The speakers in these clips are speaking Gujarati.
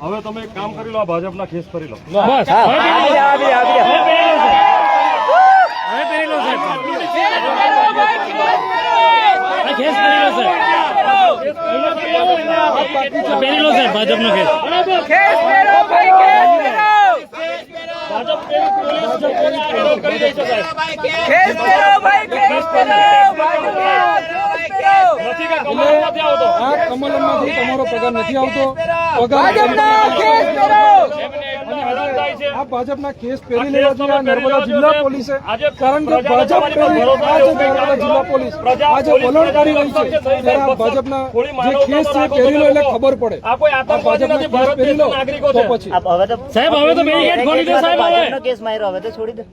હવે તમે એક કામ કરી લો, આ ભાજપના કેસ કરી લો. બસ હવે પહેરી લો સાહેબ, કેસ પહેરી લો સાહેબ, પહેરી લો સાહેબ ભાજપનો કેસ. કમલમમાંથી તમારો પગાર નથી આવતો. આ ભાજપના કેસ પહેરી લેવા જોઈએ નર્મદા જિલ્લા પોલીસે, કારણ કે ભાજપ નર્મદા જિલ્લા પોલીસ આજે વલણ કરી રહી છે. ત્યારે આ ભાજપના જે કેસ છે પહેરી લો એટલે ખબર પડે. આ ભાજપના કેસ પહેરી લો તો પછી સાહેબ હવે તો બેરીકેડ ખોલી દો સાહેબ. હવે કેસ માર્યો, હવે તો છોડી દો,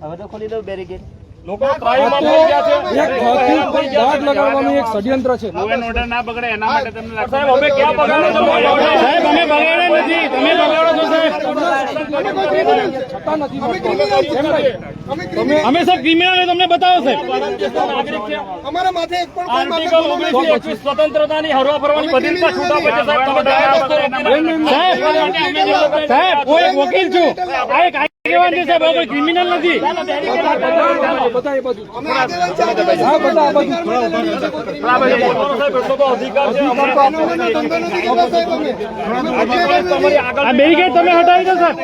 હવે તો ખોલી દો બેરીકેડ. લોકો ત્રાહીમામ થઈ ગયા છે. એક હાથી ઉપર દાગ લગાવવાનું એક ષડયંત્ર છે. ઓર્ડર ના બગડે એના માટે તમને સાહેબ અમે ક્યાં બગાડો છો સાહેબ? અમે બગાડે નથી, તમે બગાડો છો સાહેબ. છતાં નથી અમે સાહેબ ક્રિમિનલ તમને બતાવો સાહેબ. અમારા માથે એક પણ આર્ટિકલ 1921 સ્વતંત્રતાની હરવા ફરવાની બધી રીતના છૂટ આપે છે સાહેબ. તમે ડાયરેક્ટ રસ્તો રોકી સાહેબ સાહેબ હું એક વકીલ છું, આ એક આગેવાન છે સાહેબ, કોઈ ક્રિમિનલ નથી. બધા એ બાજુ હા બધા આ બાજુ સાહેબ એટલો તો અધિકાર છે. આ બેરીકેડ તમે હટાવી દો સાહેબ.